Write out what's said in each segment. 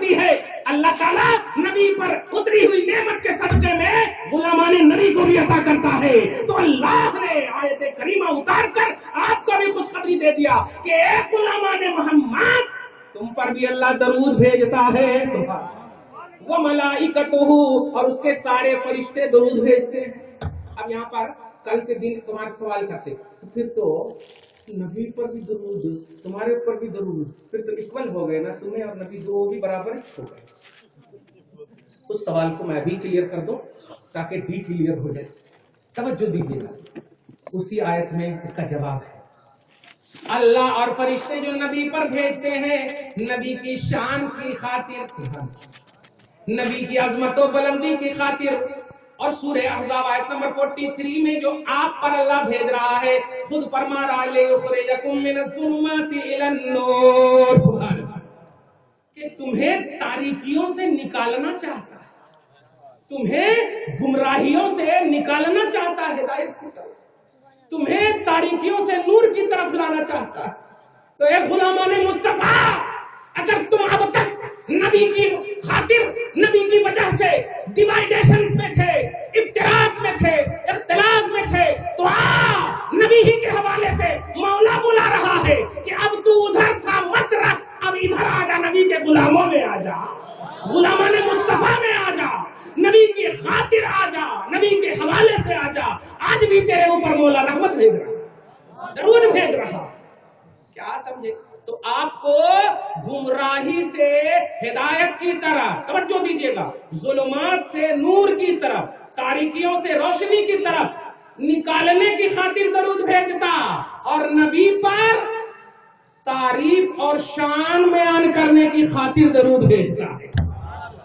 ہوتی ہے. اللہ تعالیٰ نبی پر اتری ہوئی نعمت کے صدقے میں غلامان نبی کو بھی عطا کرتا ہے. تو اللہ نے آیت کریمہ اتار کر آپ کو بھی خوشخبری دے دیا کہ اے غلامان محمد تم پر بھی اللہ درود بھیجتا ہے. وہ ملائکتہ اور اس کے سارے فرشتے درود بھیجتے ہیں. اب یہاں پر کل کے دن تمہارے سوال کرتے تو پھر تو نبی پر بھی درود تمہارے اوپر بھی درود پھر تو اکول ہو گئے نا, تمہیں اور نبی دو بھی برابر ہو گئے. اس سوال کو میں بھی کلیئر کر دوں تاکہ بھی کلیئر ہو جائے. توجہ دیجیے گا, اسی آیت میں اس کا جواب ہے. اللہ اور فرشتے جو نبی پر بھیجتے ہیں نبی کی شان کی خاطر, نبی کی عظمت و بلندی کی خاطر. اور سورہ احزاب آیت نمبر 43 میں جو آپ پر اللہ بھیج رہا ہے خود فرما رہا ہے لِيُخْرِجَكُم مِّنَ الظُّلُمَاتِ إِلَى النُّورِ, کہ تمہیں تاریکیوں سے نکالنا چاہتا ہے, تمہیں گمراہیوں سے نکالنا چاہتا ہے, ہدایت کی طرف, تمہیں تاریکیوں سے نور کی طرف لانا چاہتا ہے. تو اے غلامان مصطفیٰ, اگر تم اب تک نبی کی خاطر نبی کی وجہ سے ڈیوائیڈیشن میں تھے, افتراق میں تھے, اختلاف میں تھے, تو نبی ہی کے حوالے سے مولا بلا رہا ہے کہ اب تو ادھر کا مت رکھ, اب ادھر آ جا, نبی کے غلاموں میں آ جا, غلامان مصطفیٰ میں آ جا, نبی کی خاطر آ جا, نبی کے حوالے سے آ جا. آج بھی تیرے اوپر مولا رحمت بھیج رہا, درود بھیج رہا. کیا سمجھے؟ تو آپ کو گمراہی سے ہدایت کی طرف, توجہ دیجیے گا, ظلمات سے نور کی طرف, تاریکیوں سے روشنی کی طرف نکالنے کی خاطر درود بھیجتا, اور نبی پر تعریف اور شان بیان کرنے کی خاطر درود بھیجتا ہے.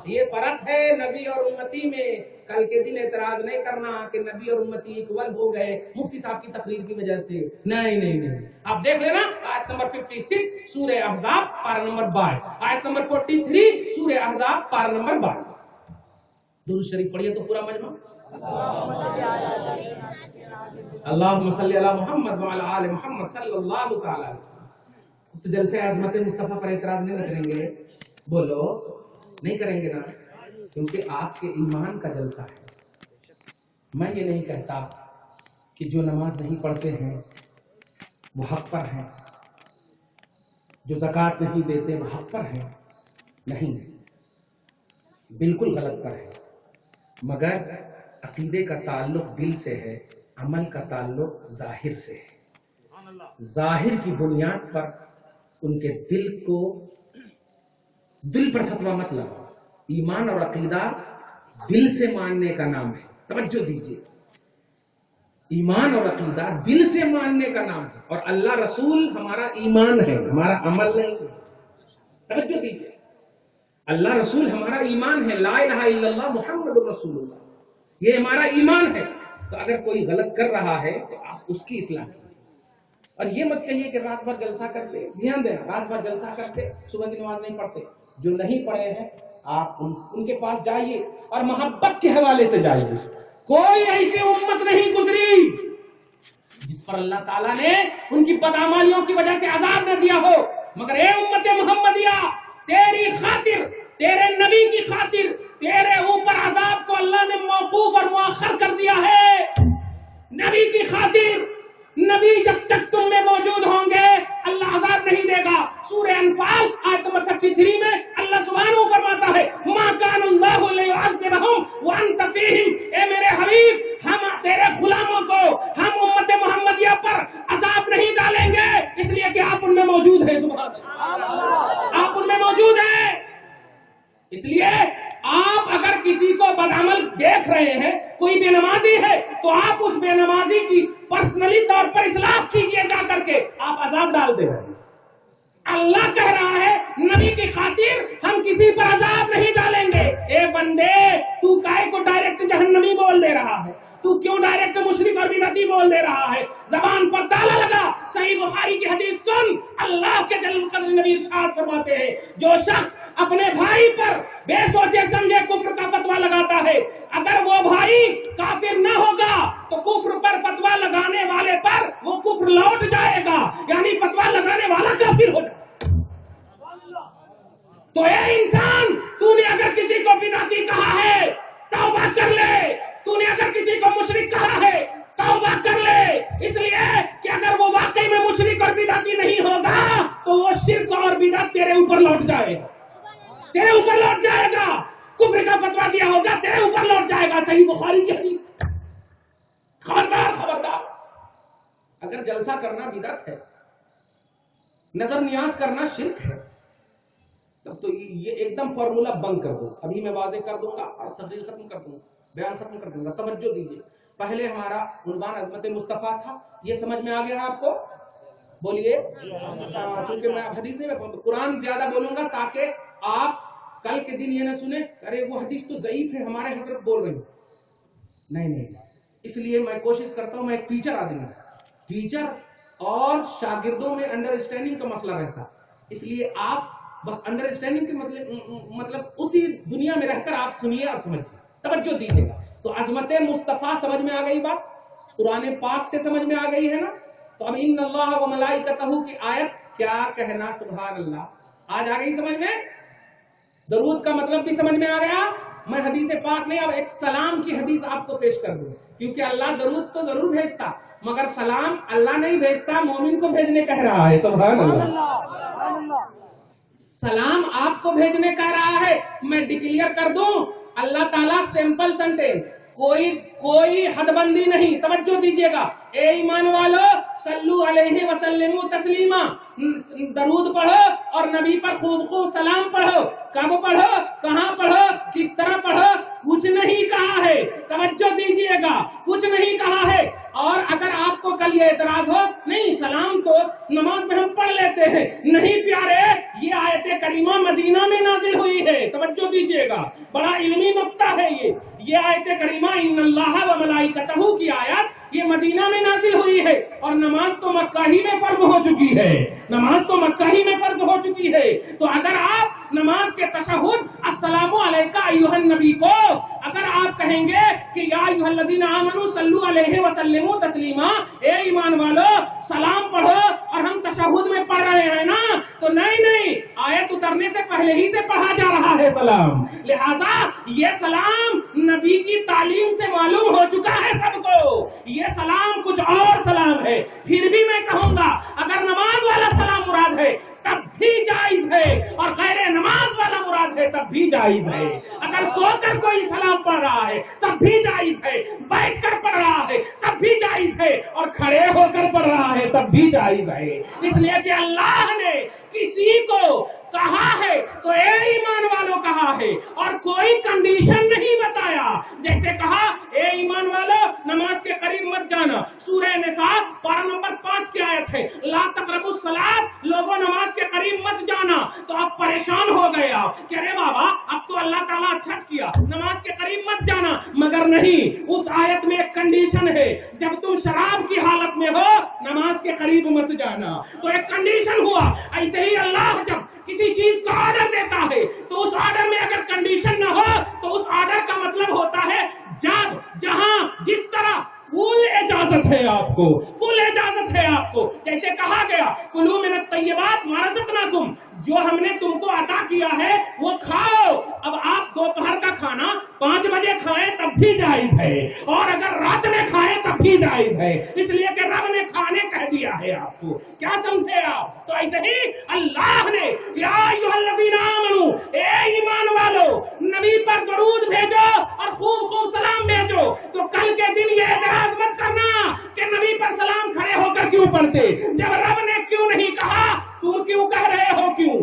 یہ فرق ہے نبی اور امتی میں. کل کے دن اعتراض نہیں کرنا کہ نبی اور امتی اکول ہو گئے مفتی صاحب کی تقریر کی وجہ سے. نہیں نہیں نہیں, آپ دیکھ لینا آیت نمبر 56 سورہ احزاب پارہ نمبر 22, آیت نمبر 43 سورہ احزاب پارہ نمبر 22. درود شریف پڑھیے تو پورا مجمع. اللہم صلی علی محمد وعلی آل محمد صلی اللہ تعالی علیہ وسلم. تو جلسے عظمت مصطفیٰ پر اعتراض نہیں کریں گے؟ بولو نہیں کریں گے نا, کیونکہ آپ کے ایمان کا جلسہ ہے. میں یہ نہیں کہتا کہ جو نماز نہیں پڑھتے ہیں وہ حق پر ہیں, جو زکوٰۃ نہیں دیتے وہ حق پر ہیں. نہیں, بالکل غلط پر ہے. مگر عقیدے کا تعلق دل سے ہے, عمل کا تعلق ظاہر سے ہے. ظاہر کی بنیاد پر ان کے دل پر فتویٰ مت لگاؤ. ایمان اور عقیدہ دل سے ماننے کا نام ہے. توجہ دیجیے, ایمان اور عقیدہ دل سے ماننے کا نام ہے, اور اللہ رسول ہمارا ایمان ہے, ہمارا عمل نہیں ہے. توجہ دیجیے, اللہ رسول ہمارا ایمان ہے, لا الہ الا اللہ محمد رسول اللہ, یہ ہمارا ایمان ہے. تو اگر کوئی غلط کر رہا ہے تو آپ اس کی اصلاح کیجیے, اور یہ مت کہیے کہ رات بھر جلسہ کرتے. دھیان دینا, رات بھر جلسہ کرتے صبح کی نماز نہیں پڑھتے. جو نہیں پڑھے ہیں آپ ان کے پاس جائیے اور محبت کے حوالے سے جائیے. کوئی ایسی امت نہیں گزری جس پر اللہ تعالیٰ نے ان کی بدعمالیوں کی وجہ سے عذاب نہ دیا ہو, مگر اے امت محمدیہ, تیری خاطر, تیرے نبی کی خاطر تیرے اوپر عذاب کو اللہ نے موقوف اور مؤخر کر دیا ہے. نبی کی خاطر, نبی جب تک تم میں موجود ہوں گے اللہ عذاب نہیں دے گا. سورہ انفال آیت نمبر 33 میں اللہ سبحانہ فرماتا ہے ما کان اللہ لیعذبہم وانت فیہم, اے میرے حبیب ہم تیرے غلاموں کو, ہم امت محمدیہ پر عذاب نہیں ڈالیں گے اس لیے کہ آپ ان میں موجود ہیں. سبحان اللہ, آپ ان میں موجود ہیں. اس لیے آپ اگر کسی کو بدعمل دیکھ رہے ہیں, کوئی بے نمازی ہے, تو آپ اس بے نمازی کی پرسنلی طور پر اصلاح کیجئے جا کر کے, آپ عذاب ڈال دے رہے ہیں. اللہ کہہ رہا ہے نبی کی خاطر ہم کسی پر عذاب نہیں ڈالیں گے. اے بندے, تو کائے کو ڈائریکٹ جہنمی بول دے رہا ہے؟ تو کیوں ڈائریکٹ مشرک اور بدعتی بول دے رہا ہے؟ زبان پر تالا لگا. صحیح بخاری کی حدیث سن, اللہ کے جل قدر نبی ارشاد فرماتے ہیں جو شخص اپنے بھائی پر بے سوچے سمجھے کفر کا فتویٰ لگاتا ہے, اگر وہ بھائی کافر نہ ہوگا تو کفر پر فتویٰ لگانے والے پر وہ کفر لوٹ جائے گا, یعنی فتویٰ لگانے والا کافر ہو جائے. تو اے انسان, کسی کو بدعتی کہا ہے توبہ کر لے. تو نے اگر کسی کو مشرک کہا ہے توبہ کر لے. اس لیے کہ اگر وہ واقعی میں مشرک اور بدعتی نہیں ہوگا تو وہ شرک اور بدعت تیرے اوپر لوٹ جائے گا, تیرے اوپر لوٹ جائے گا. کفر کا فتویٰ دیا ہوگا تیرے اوپر لوٹ جائے گا. صحیح بخاری کی حدیث. خبردار خبردار. اگر جلسہ کرنا بدعت ہے, نظر نیاز کرنا شرک ہے, تب تو یہ ایک دم فارمولا بند کر دو. ابھی میں واضح کر دوں گا اور تفصیل ختم کر دوں گا, بیان ختم کر دوں گا. توجہ دیجیے. پہلے ہمارا عنوان عظمت مصطفیٰ تھا. یہ سمجھ میں آ گیا آپ کو؟ بولیے. چونکہ میں حدیث نہیں, قرآن زیادہ بولوں گا تاکہ آپ کل کے دن یہ نہ سنیں ارے وہ حدیث تو ضعیف ہے, ہمارے حضرت بول رہے ہیں. نہیں, اس لیے میں کوشش کرتا ہوں, میں ایک ٹیچر آدمی ہوں. ٹیچر اور شاگردوں میں انڈرسٹینڈنگ کا مسئلہ رہتا, اس لیے آپ بس انڈرسٹینڈنگ کے مطلب اسی دنیا میں رہ کر آپ سنیے اور سمجھیے, توجہ دیجیے گا. تو عظمت مصطفیٰ سمجھ میں آ گئی بات, قرآن پاک سے سمجھ میں آ گئی ہے نا. تو اب ان اللہ و ملائکتہ کی آیت کیا کہنا, سبحان اللہ, آج آ گئی سمجھ میں. درود کا مطلب بھی سمجھ میں آ گیا. میں حدیث پاک نہیں, اب ایک سلام کی حدیث آپ کو پیش کر دوں, کیونکہ اللہ درود تو ضرور بھیجتا مگر سلام اللہ نہیں بھیجتا, مومن کو بھیجنے کہہ رہا ہے. سبحان اللہ. سلام آپ کو بھیجنے کہہ رہا ہے. میں ڈکلیئر کر دوں, اللہ تعالیٰ سمپل سینٹینس, کوئی حد بندی نہیں. توجہ دیجیے گا. اے ایمان والو صلو علیہ وسلم تسلیما, درود پڑھو اور نبی پر خوب خوب سلام پڑھو. کب پڑھو, کہاں پڑھو, کس طرح پڑھو, کچھ نہیں کہا ہے. توجہ دیجیے گا, کچھ نہیں کہا ہے. اور اگر آپ کو کل یہ اعتراض ہو نہیں سلام تو نماز میں ہم پڑھ لیتے ہیں, نہیں پیارے, یہ آیت کریمہ مدینہ میں نازل ہوئی ہے. توجہ دیجیے گا, بڑا علمی نقطہ ہے یہ آیت کریمہ ان اللہ و ملائکتہ کی آیت یہ مدینہ میں نازل ہوئی ہے. اور نماز تو مکہ ہی میں فرض ہو چکی ہے, نماز تو مکہ ہی میں فرض ہو چکی ہے. تو اگر آپ نماز کے تشہد السلام علیکہ ایھا النبی کو اگر آپ کہیں گے کہ یا ایھا الذین آمنوا صلوا علیہ وسلموا تسلیما, اے ایمان والو سلام پڑھو, اور ہم تشہد میں پڑھ رہے ہیں نا, تو نہیں, آیت اترنے سے پہلے ہی سے پڑھا جا رہا ہے سلام. لہذا یہ سلام نبی کی تعلیم سے معلوم ہو چکا ہے سب کو. یہ سلام کچھ اور سلام ہے. پھر بھی میں کہوں گا اگر نماز والا سلام مراد ہے تب بھی جائز ہے, اور غیر نماز والا مراد ہے تب بھی جائز ہے. اگر سو کر کوئی سلام پڑھ رہا ہے تب بھی جائز ہے, بیٹھ کر پڑھ رہا ہے تب بھی جائز ہے, اور کھڑے ہو کر پڑھ رہا ہے تب بھی جائز ہے. اس لیے کہ اللہ نے کسی کو کہا ہے تو اے ایمان والوں کہا ہے, اور کوئی کنڈیشن نہیں بتایا. جیسے کہا اے ایمان والو نماز کے قریب مت جانا, سورہ نساء پارہ نمبر 5 کی آیت ہے, لا تقربوا الصلاۃ, لوگوں نماز کے قریب مت جانا. تو آپ پریشان ہو گئے آپ کہ ارے بابا اب تو اللہ تعالیٰ اچھا کیا, نماز کے قریب مت جانا. مگر نہیں, اس آیت میں ایک کنڈیشن ہے, جب تم شراب کی حالت میں ہو نماز کے قریب مت جانا. تو ایک کنڈیشن ہوا. ایسے ہی اللہ جب کسی چیز کا آرڈر دیتا ہے تو اس آرڈر میں اگر کنڈیشن نہ ہو تو اس آرڈر کا مطلب ہوتا ہے جب جہاں جس طرح فل اجازت ہے آپ کو, فل اجازت ہے آپ کو. جیسے کہا گیا کلوا من الطیبات ما رزقناکم, جو ہم نے تم کو عطا کیا ہے وہ کھاؤ. اب آپ دوپہر کا کھانا 5 بجے کھائیں تب بھی جائز ہے, اور اگر رات میں کھائیں تب بھی جائز ہے, اس لیے کہ رب نے کھانے کہہ دیا ہے آپ کو. کیا سمجھے آپ؟ تو ایسے ہی اللہ نے یا ایھا الذین آمنوا, اے ایمان والو نبی پر درود بھیجو اور خوب خوب سلام بھیجو. تو کل کے دن یہ اعتراض مت کرنا کہ نبی پر سلام کھڑے ہو کر کیوں پڑھتے, جب رب نے کیوں نہیں کہا تم کیوں کہہ رہے ہو, کیوں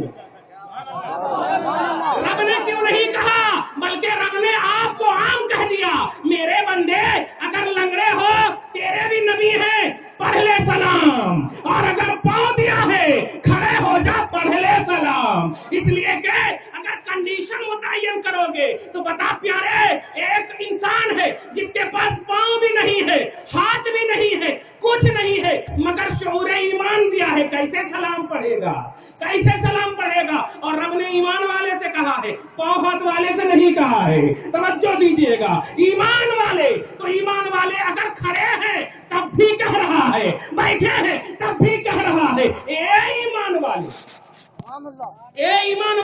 رب نے کیوں نہیں کہا, بلکہ رب نے آپ کو عام کہہ دیا. میرے بندے اگر لنگڑے ہو تیرے بھی نبی ہیں, پڑھ لے سلام, اور اگر پاؤں دیا ہے کھڑے ہو جا پڑھ لے سلام. اس لیے کہ اگر کنڈیشن متعین کرو گے تو بتا پیارے, ایک انسان ہے جس کے پاس پاؤں بھی نہیں ہے, ہاتھ بھی نہیں ہے, کچھ نہیں ہے, مگر شعور ایمان دیا ہے, کیسے سلام پڑھے گا, کیسے سلام پڑھے گا. اور رب نے ایمان والے سے کہا ہے, پاؤں ہاتھ والے سے نہیں کہا ہے. توجہ دیجیے گا, ایمان والے, تو ایمان والے اگر کھڑے ہیں تب بھی کہہ رہا ہے, بیٹھے ہیں تب بھی کہہ رہا ہے, اے ایمان والے, اے ایمان